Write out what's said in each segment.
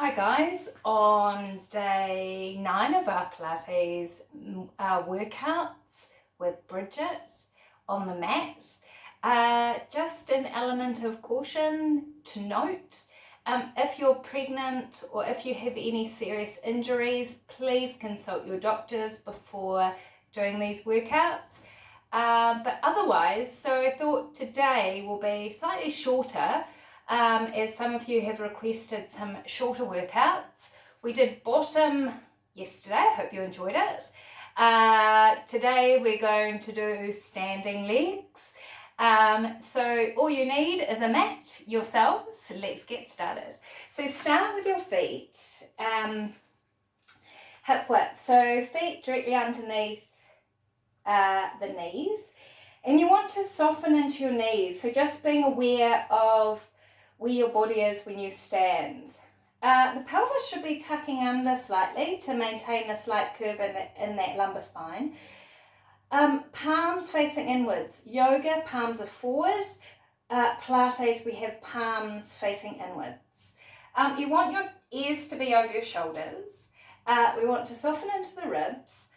Hi guys, on day 9 of our Pilates workouts with Bridget on the mat. Just an element of caution to note, if you're pregnant or if you have any serious injuries, please consult your doctors before doing these workouts. But otherwise, so I thought today will be slightly shorter, as some of you have requested some shorter workouts. We did bottom yesterday, I hope you enjoyed it. Today we're going to do standing legs. So all you need is a mat yourselves. So let's get started. So start with your feet, hip width. So feet directly underneath the knees. And you want to soften into your knees. So just being aware of where your body is when you stand. The pelvis should be tucking under slightly to maintain a slight curve in that lumbar spine. Palms facing inwards. Yoga, palms are forward. Pilates, we have palms facing inwards. You want your ears to be over your shoulders. We want to soften into the ribs.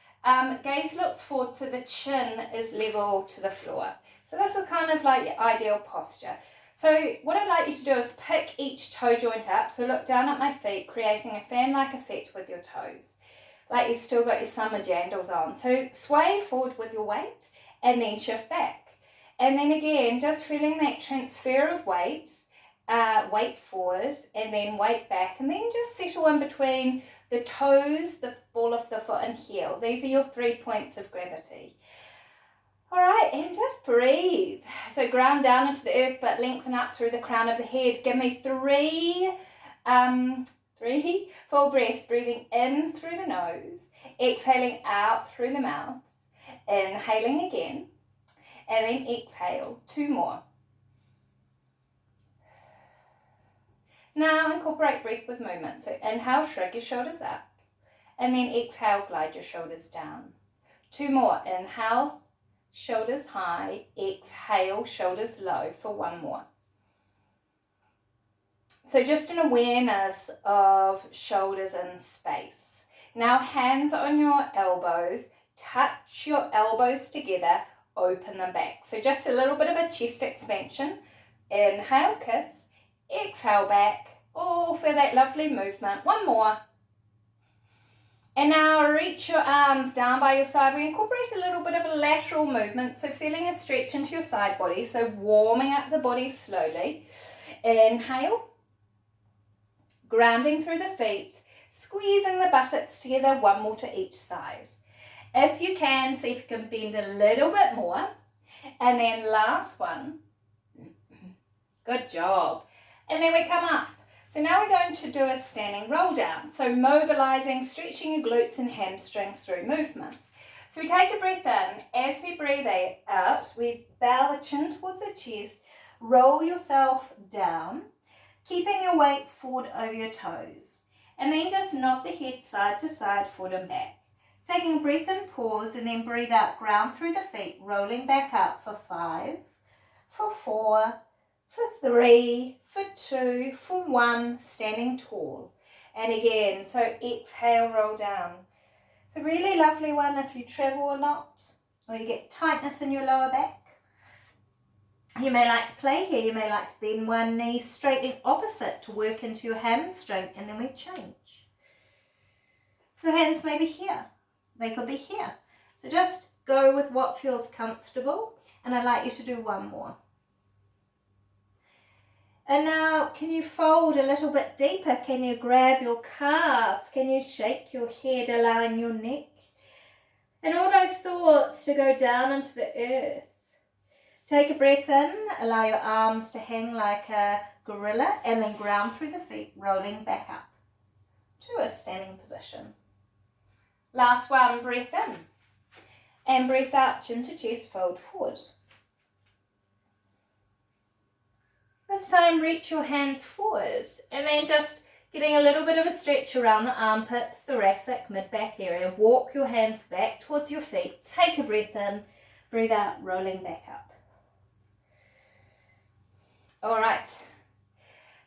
Gaze looks forward so the chin is level to the floor. So this is kind of like your ideal posture. So what I'd like you to do is pick each toe joint up. So look down at my feet, creating a fan-like effect with your toes. Like you've still got your summer jandals on. So sway forward with your weight and then shift back. And then again, just feeling that transfer of weight, weight forward and then weight back. And then just settle in between the toes, the ball of the foot and heel. These are your 3 points of gravity. All right, and just breathe. So ground down into the earth, but lengthen up through the crown of the head. Give me three full breaths, breathing in through the nose, exhaling out through the mouth, inhaling again, and then exhale, 2 more. Now incorporate breath with movement. So inhale, shrug your shoulders up, and then exhale, glide your shoulders down. 2 more, inhale, shoulders high, exhale, shoulders low for 1 more. So just an awareness of shoulders in space. Now hands on your elbows, touch your elbows together, open them back. So just a little bit of a chest expansion. Inhale, kiss, exhale back. Oh, for that lovely movement. 1 more. And now reach your arms down by your side. We incorporate a little bit of a lateral movement, so feeling a stretch into your side body, so warming up the body slowly. Inhale, grounding through the feet, squeezing the buttocks together, 1 more to each side. If you can, see if you can bend a little bit more. And then last one. Good job. And then we come up. So now we're going to do a standing roll down. So mobilizing, stretching your glutes and hamstrings through movement. So we take a breath in. As we breathe out, we bow the chin towards the chest, roll yourself down, keeping your weight forward over your toes. And then just nod the head side to side, forward and back. Taking a breath in, pause, and then breathe out, ground through the feet, rolling back up for 5, for 4, for 3, for 2, for 1, standing tall. And again, so exhale, roll down. It's a really lovely one if you travel a lot or you get tightness in your lower back. You may like to play here. You may like to bend one knee straightly opposite to work into your hamstring, and then we change. Your hands may be here. They could be here. So just go with what feels comfortable, and I'd like you to do 1 more. And now, can you fold a little bit deeper? Can you grab your calves? Can you shake your head, allowing your neck and all those thoughts to go down into the earth? Take a breath in, allow your arms to hang like a gorilla, and then ground through the feet, rolling back up to a standing position. Last one, breath in, and breath out, chin to chest, fold forward. This time, reach your hands forward, and then just getting a little bit of a stretch around the armpit, thoracic, mid-back area. Walk your hands back towards your feet. Take a breath in, breathe out, rolling back up. All right.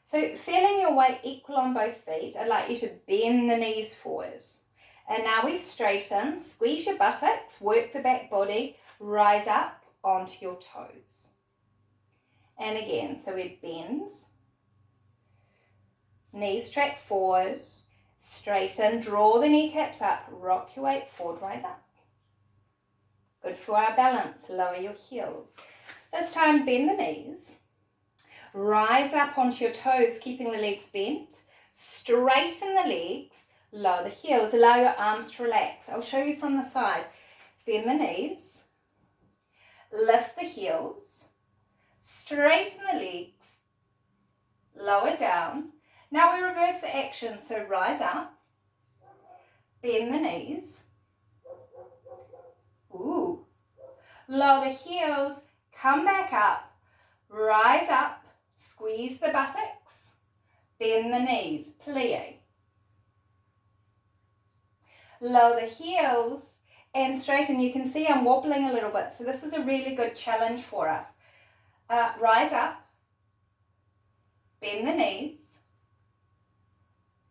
So feeling your weight equal on both feet, I'd like you to bend the knees forward. And now we straighten, squeeze your buttocks, work the back body, rise up onto your toes. And again, so we bend, knees track forward, straighten, draw the kneecaps up, rock your weight forward, rise up. Good for our balance, lower your heels. This time, bend the knees, rise up onto your toes, keeping the legs bent, straighten the legs, lower the heels, allow your arms to relax. I'll show you from the side. Bend the knees, lift the heels, straighten the legs, lower down. Now we reverse the action, so rise up, bend the knees, lower the heels, come back up, rise up, squeeze the buttocks, bend the knees, plie. Lower the heels and straighten. You can see I'm wobbling a little bit, so this is a really good challenge for us. Rise up, bend the knees.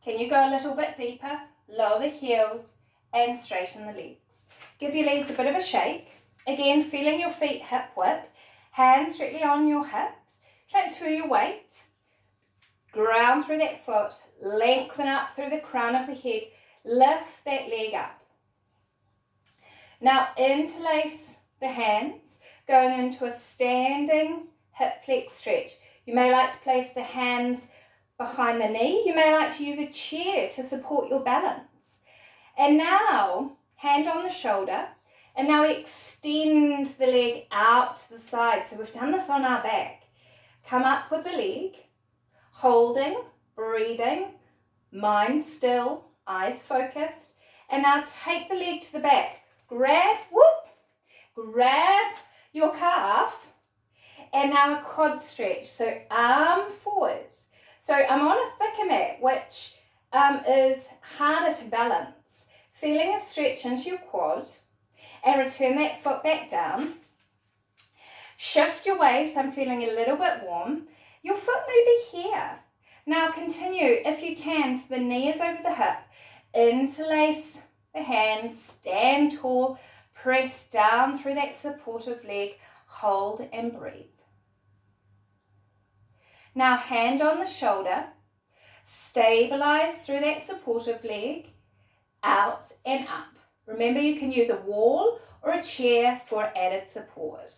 Can you go a little bit deeper? Lower the heels and straighten the legs. Give your legs a bit of a shake. Again, feeling your feet hip width, hands directly on your hips. Transfer your weight, ground through that foot, lengthen up through the crown of the head, lift that leg up. Now interlace the hands, going into a standing hip flex stretch. You may like to place the hands behind the knee. You may like to use a chair to support your balance. And now, hand on the shoulder, and now extend the leg out to the side. So we've done this on our back. Come up with the leg, holding, breathing, mind still, eyes focused. And now take the leg to the back. Grab your calf, and now a quad stretch. So arm forwards. So I'm on a thicker mat, which is harder to balance. Feeling a stretch into your quad, and return that foot back down. Shift your weight, I'm feeling a little bit warm. Your foot may be here. Now continue, if you can, so the knee is over the hip. Interlace the hands, stand tall, press down through that supportive leg, hold and breathe. Now hand on the shoulder, stabilize through that supportive leg, out and up. Remember, you can use a wall or a chair for added support.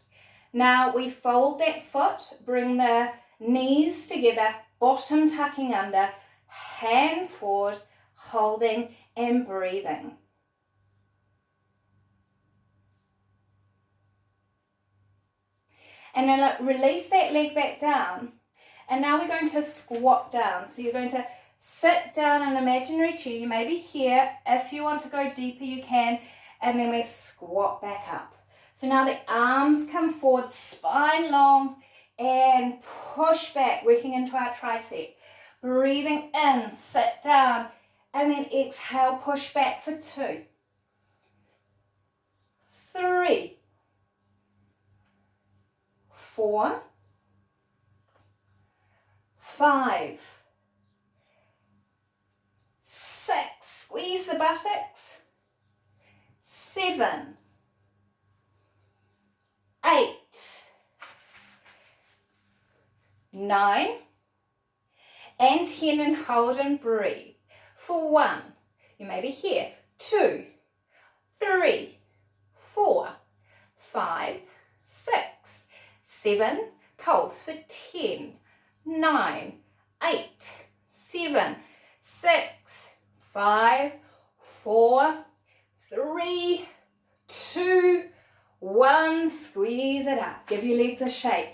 Now we fold that foot, bring the knees together, bottom tucking under, hand forward, holding and breathing. And then release that leg back down. And now we're going to squat down. So you're going to sit down in an imaginary chair. You may be here. If you want to go deeper, you can. And then we squat back up. So now the arms come forward, spine long, and push back, working into our tricep. Breathing in, sit down, and then exhale, push back for 2, 3, 4, 5, 6, squeeze the buttocks, 7, 8, 9, and 10, and hold and breathe. For 1, you may be here, 2, 3, 4, 5, 6, 7, pulse for 10, 9, 8, 7, 6, 5, 4, 3, 2, 1, squeeze it up. Give your legs a shake.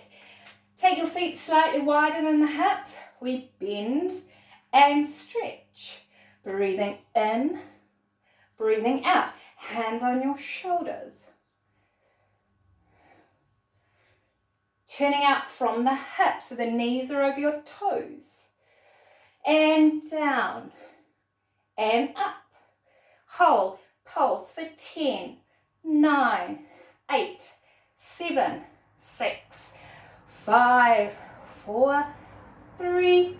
Take your feet slightly wider than the hips. We bend and stretch. Breathing in, breathing out. Hands on your shoulders. Turning out from the hips, so the knees are over your toes. And down and up. Hold, pulse for 10, 9, 8, 7, 6, 5, 4, 3,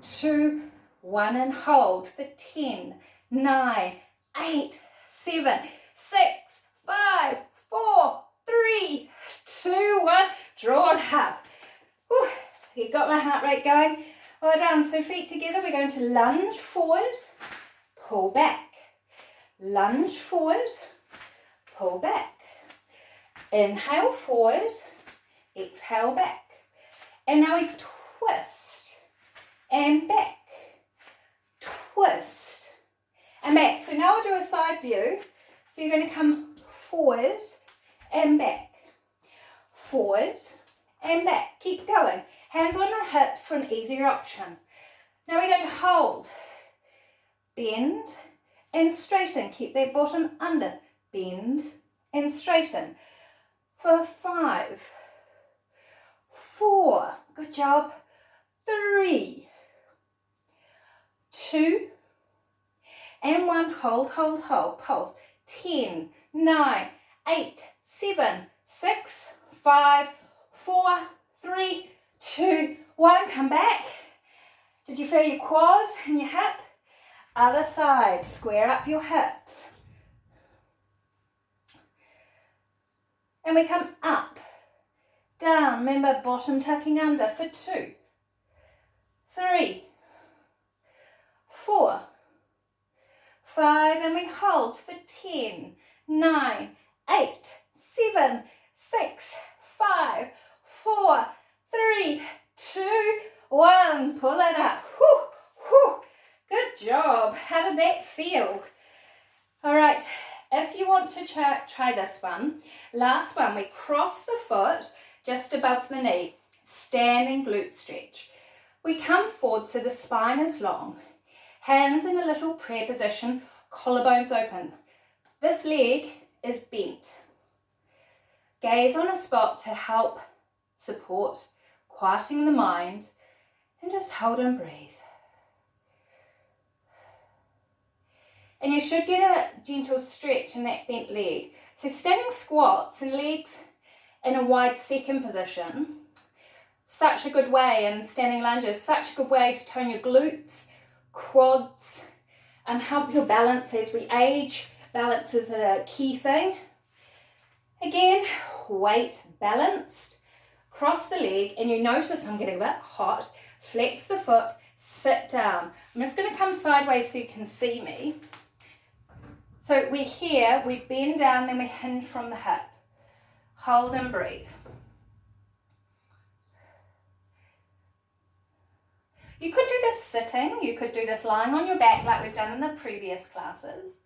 2, 1, and hold for 10, 9, 8, 7, 6, 5, 4, 3, 2, 1. Draw it up. Whew. You got my heart rate going. Well done. So feet together, we're going to lunge forward, pull back. Lunge forward, pull back. Inhale forward, exhale back. And now we twist and back. Twist and back. So now we'll do a side view. So you're going to come forward and back. Forward and back. Keep going. Hands on the hip for an easier option. Now we're going to hold. Bend and straighten. Keep that bottom under. Bend and straighten. For 5, 4, good job. 3, 2, and 1. Hold, hold, hold. Pulse. 10, 9, 8, 7, 6, 5, 4, 3, 2, 1. Come back. Did you feel your quads and your hip? Other side. Square up your hips. And we come up, down. Remember, bottom tucking under for 2, 3, 4, 5, and we hold for 10, 9, 8, 7, 6, 5, 4, 3, 2, 1. Pull it up. Whew, whew. Good job. How did that feel? All right. If you want to try this one, last one, we cross the foot just above the knee, standing glute stretch. We come forward so the spine is long, hands in a little prayer position, collarbones open. This leg is bent. Gaze on a spot to help support, quieting the mind, and just hold and breathe. And you should get a gentle stretch in that bent leg. So standing squats and legs in a wide second position, such a good way, and standing lunges, such a good way to tone your glutes, quads, and help your balance as we age. Balance is a key thing. Again, weight balanced. Cross the leg, and you notice I'm getting a bit hot. Flex the foot, sit down. I'm just going to come sideways so you can see me. So we're here, we bend down, then we hinge from the hip. Hold and breathe. You could do this sitting, you could do this lying on your back like we've done in the previous classes.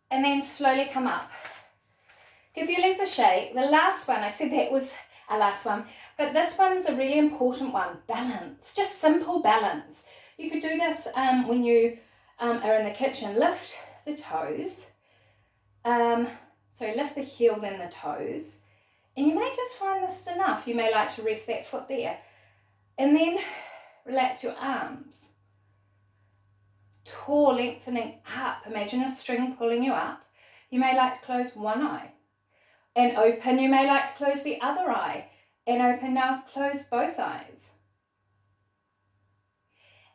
And then slowly come up. Give your legs a shake. The last one, I said that was our last one, but this one's a really important one. Balance, just simple balance. You could do this when you are in the kitchen. Lift the toes, so lift the heel then the toes, and you may just find this is enough. You may like to rest that foot there, and then relax your arms. Tall, lengthening up. Imagine a string pulling you up. You may like to close one eye and open. You may like to close the other eye and open. Now close both eyes,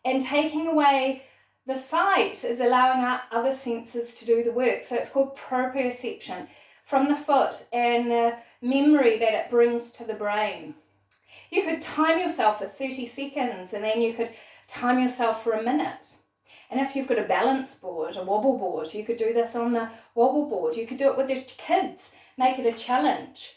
and taking away the sight is allowing our other senses to do the work. So it's called proprioception, from the foot and the memory that it brings to the brain. You could time yourself for 30 seconds, and then you could time yourself for a minute. And if you've got a balance board, a wobble board, you could do this on the wobble board. You could do it with your kids. Make it a challenge.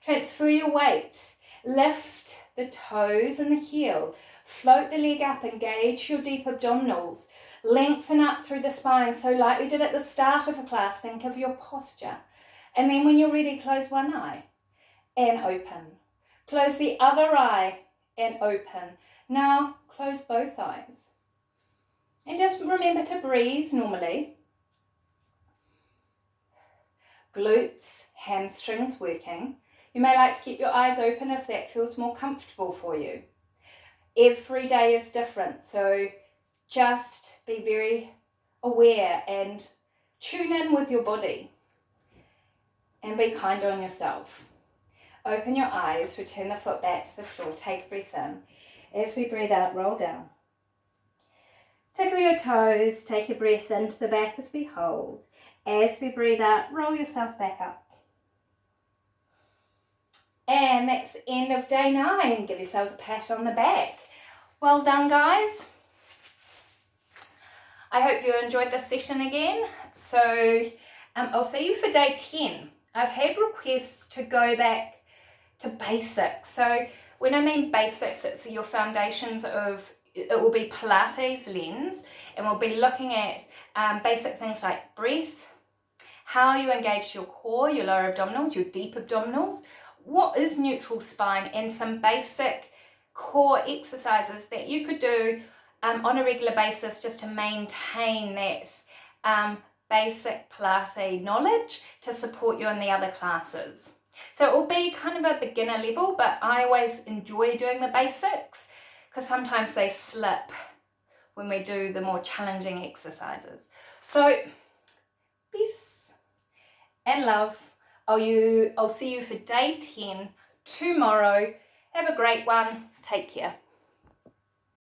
Transfer your weight. Lift the toes and the heel. Float the leg up, engage your deep abdominals, lengthen up through the spine. So like we did at the start of the class, think of your posture. And then when you're ready, close one eye and open. Close the other eye and open. Now close both eyes. And just remember to breathe normally. Glutes, hamstrings working. You may like to keep your eyes open if that feels more comfortable for you. Every day is different, so just be very aware and tune in with your body and be kind on yourself. Open your eyes, return the foot back to the floor, take a breath in. As we breathe out, roll down. Tickle your toes, take your breath into the back as we hold. As we breathe out, roll yourself back up. And that's the end of day 9. Give yourselves a pat on the back. Well done, guys. I hope you enjoyed this session again. So I'll see you for day 10. I've had requests to go back to basics. So when I mean basics, it's your foundations of, it will be Pilates lens, and we'll be looking at basic things like breath, how you engage your core, your lower abdominals, your deep abdominals, what is neutral spine, and some basic core exercises that you could do on a regular basis just to maintain that basic Pilates knowledge to support you in the other classes. So it will be kind of a beginner level, but I always enjoy doing the basics because sometimes they slip when we do the more challenging exercises. So peace and love. I'll see you for day 10 tomorrow. Have a great one. Take care.